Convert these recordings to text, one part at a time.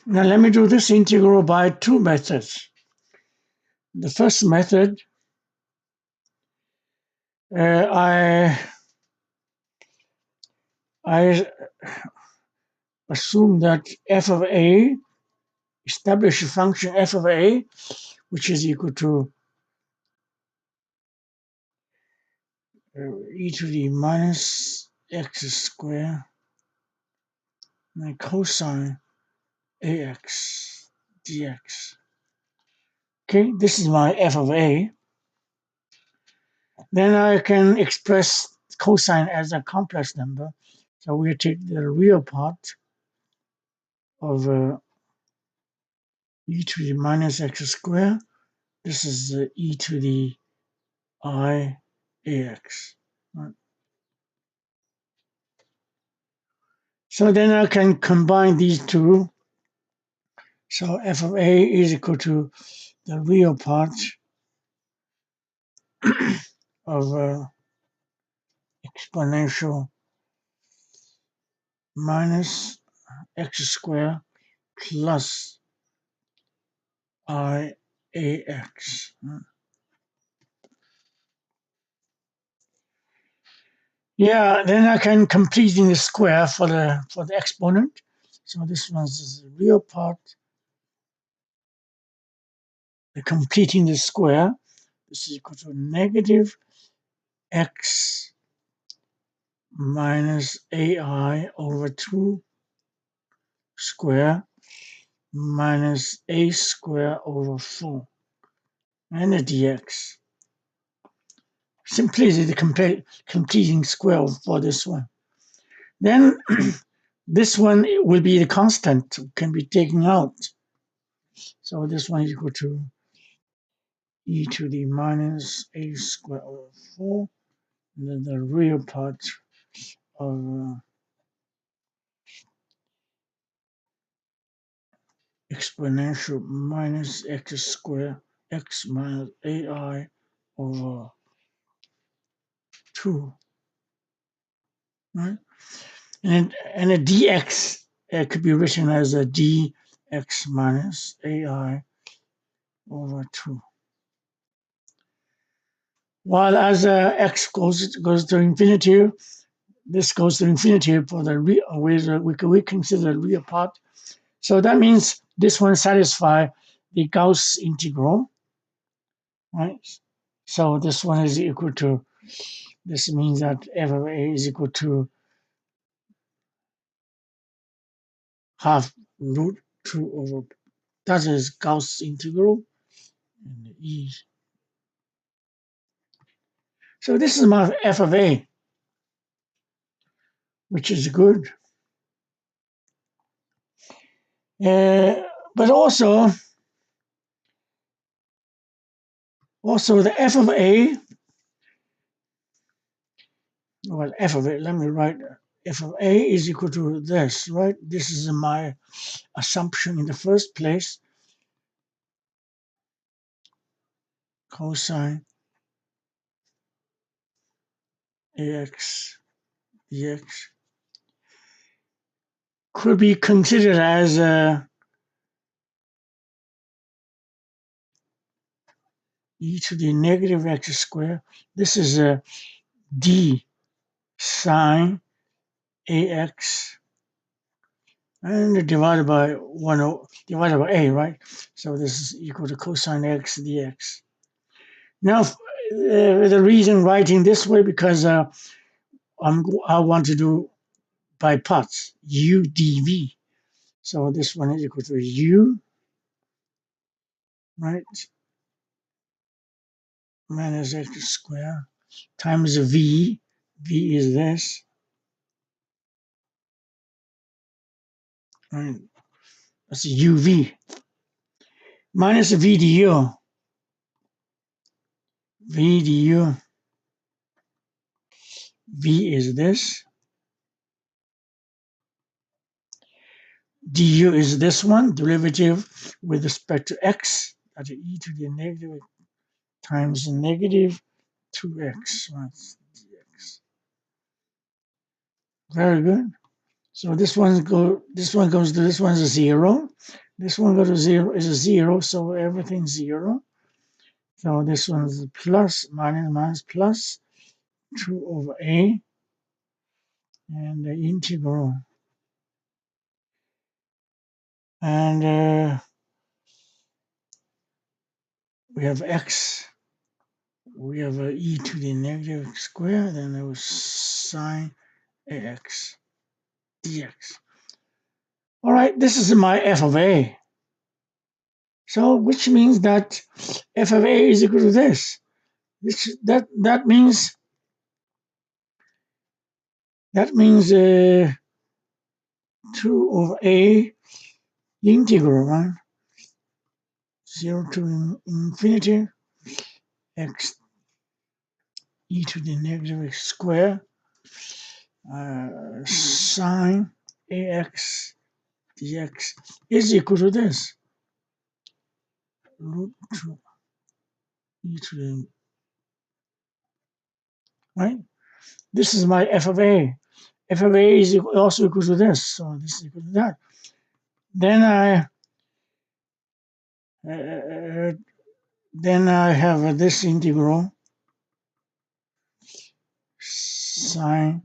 Now let me do this integral by two methods. The first method, I assume that f of a, establish a function f of a, which is equal to e to the minus x squared and cosine ax dx. Okay, this is my f of a. Then I can express cosine as a complex number. So we take the real part of e to the minus x squared. This is e to the I ax. Right. So then I can combine these two. So f of a is equal to the real part of exponential minus x squared plus I ax. Yeah, then I can completing the square for the exponent. So this one is the real part. The completing the square. This is equal to negative x minus ai over 2 square minus a square over 4 and the dx. Simply the completing square for this one. Then this one will be the constant, can be taken out. So this one is equal to e to the minus a square over 4, and then the real part of exponential minus x squared x minus ai over 2, right? And a dx could be written as a dx minus ai over 2. While as x goes to infinity, this goes to infinity for the real, we consider the real part. So that means this one satisfies the Gauss integral, right? So this one is equal to, this means that f of a is equal to half root 2 over, that is Gauss integral, and e. So this is my f of a, which is good. But also the f of a, well, f of a, let me write f of a is equal to this, right? This is my assumption in the first place. Cosine ax dx could be considered as e to the negative x squared. This is a d sine ax and divided by divided by a, right? So this is equal to cosine x dx. Now, the reason writing this way because I want to do by parts u dv. So this one is equal to u, right, minus x squared times v. V is this, right? That's uv minus v du. V du. V is this. Du is this one, derivative with respect to x, that's e to the negative times negative 2x. Right? Dx. Very good. So this one goes to this one's a 0. This one goes to 0 is a 0, so everything's 0. So this one's plus, minus, minus, plus 2 over a, and the integral. And we have x, we have a e to the negative x squared, then there was sine ax dx. All right, this is my f of a. So which means that f of a is equal to this. That means 2 over a integral, right? 0 to infinity x e to the negative x squared sine ax dx is equal to this. Root 2 e to the, right? This is my f of a. F of a is also equal to this, so this is equal to that. Then I have this integral sine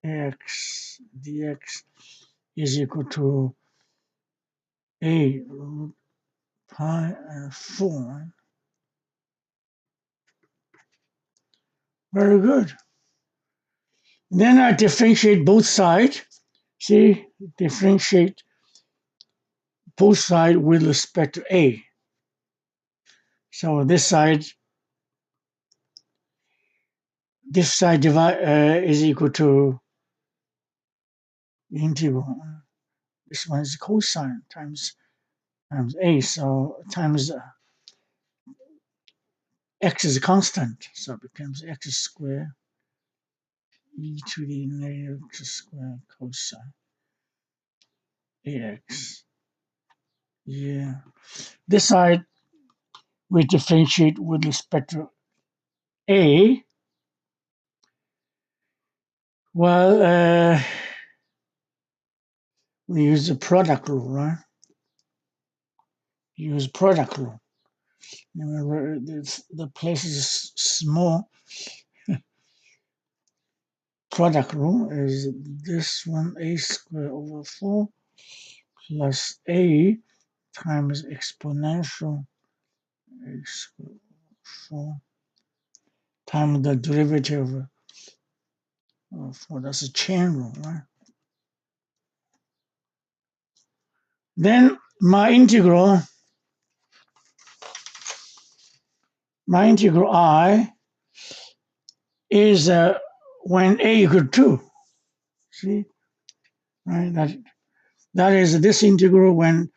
x dx is equal to a root pi 4. Very good. Then I differentiate both sides. See, differentiate both sides with respect to a. So this side is equal to integral. This one is cosine times a, so times x is a constant, so it becomes x squared e to the negative x squared cosine ax. Yeah. This side we differentiate with respect to a. Well, we use the product rule, right? Use product rule. Remember, the place is small. Product rule is this one, a squared over 4 plus a times exponential a squared over 4 times the derivative of 4. That's a chain rule, right? Then my integral I is when a equal to 2. See, right? That is this integral when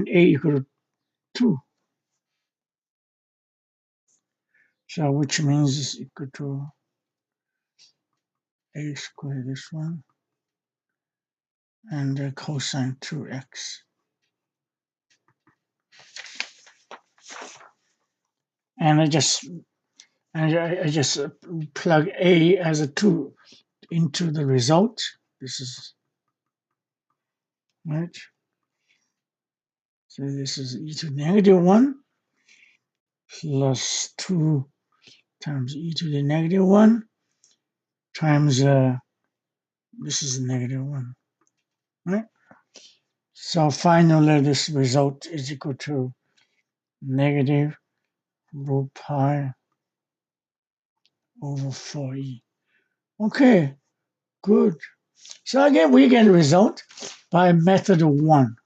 a equal to 2. So which means it's equal to a squared, this one, and cosine 2x. And I just plug a as a 2 into the result. This is right. So this is e to the negative 1 plus 2 times e to the negative 1 times this is negative 1, right? So finally this result is equal to negative root pi over 4e. Okay, good. So again, we get a result by method 1.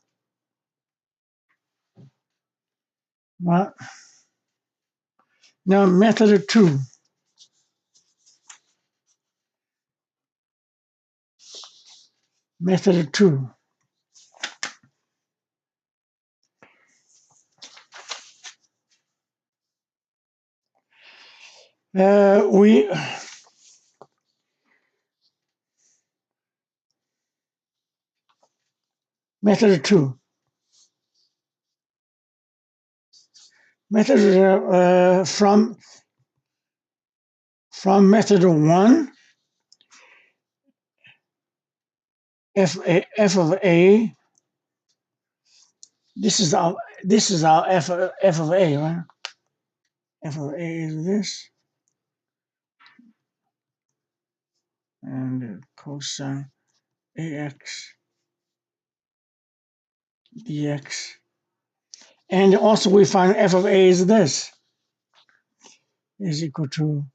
Well, now method 2. Method 2. We method 2. Method from method 1, f of a. This is our f of a, right? F of a is this, and cosine ax dx. And also we find f of a is this, is equal to,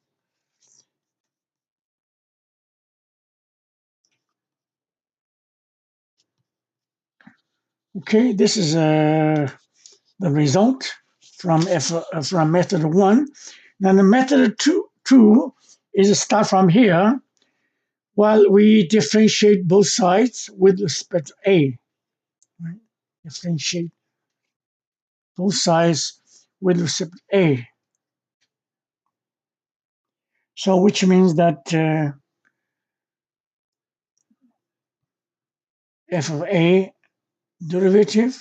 okay, this is the result from from method 1. Now the method 2 is start from here while we differentiate both sides with respect to a. Right? Differentiate both sides with respect to a. So which means that f of a derivative,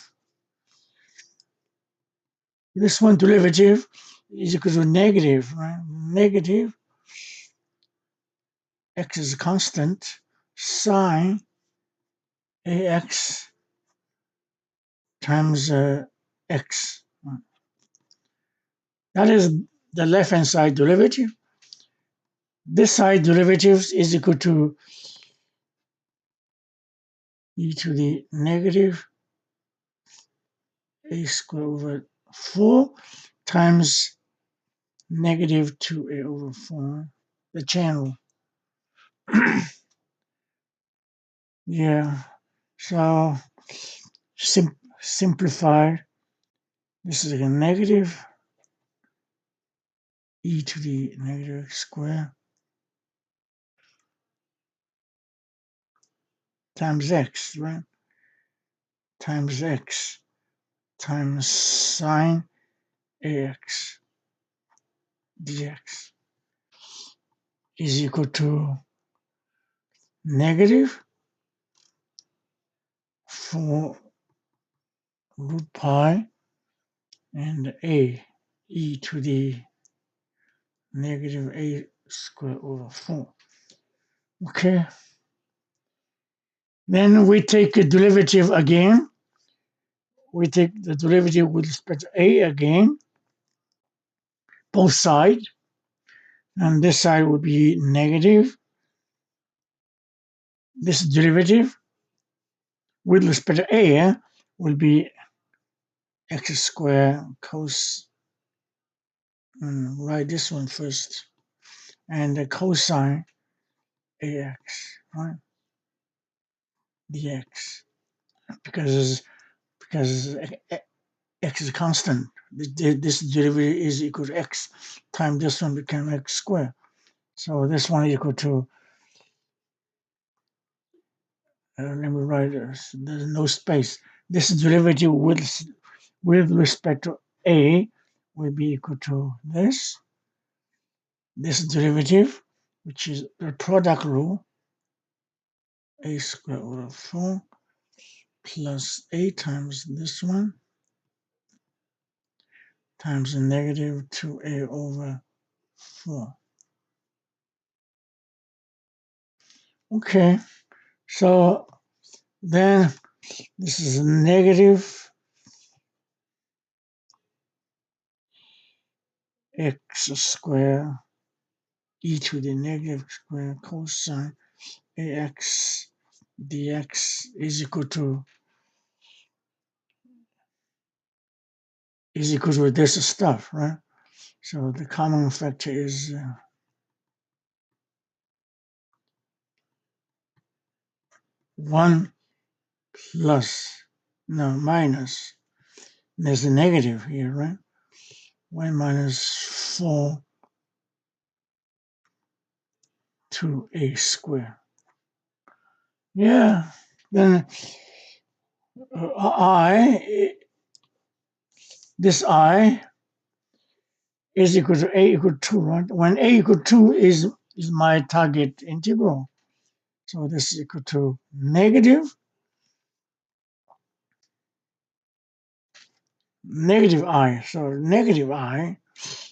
this one derivative is equal to negative, right? Negative, x is a constant, sine ax times x. That is the left-hand side derivative. This side derivative is equal to e to the negative a squared over 4 times negative 2a over 4, the channel. Yeah, so simplify. This is a negative e to the negative x squared times x, right? Times x times sine ax dx is equal to negative 4 root pi and a e to the negative a squared over 4. Okay. Then we take a derivative again. We take the derivative with respect to a again, both sides. And this side would be negative. This derivative with respect to a will be x squared cos, write this one first, and the cosine ax, right? Dx, because x is constant. This derivative is equal to x times this one become x squared. So this one is equal to, let me write this, there's no space. This derivative with respect to a will be equal to this. This derivative, which is the product rule, a squared over 4 plus a times this one times the negative 2a over 4. Okay, so then this is negative x squared e to the negative square cosine ax dx is equal to this stuff, right? So the common factor is 1 plus, no, minus, there's a negative here, right? 1 minus 4 2a squared. Yeah, then this I is equal to a equal to 2, right? When a equal to 2 is my target integral. So this is equal to negative I. So negative I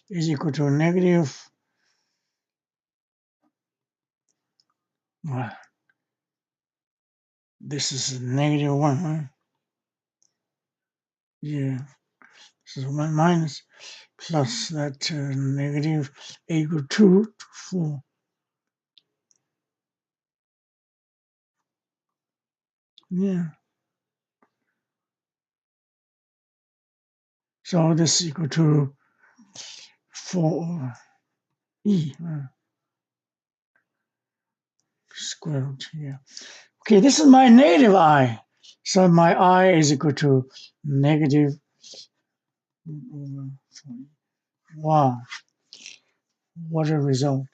is equal to negative, This is negative 1, right? Yeah. This is 1 minus plus that negative equal 2 to 4. Yeah. So this is equal to 4 e square root. Yeah. Okay, this is my negative I. So my I is equal to negative over 40. Wow. What a result.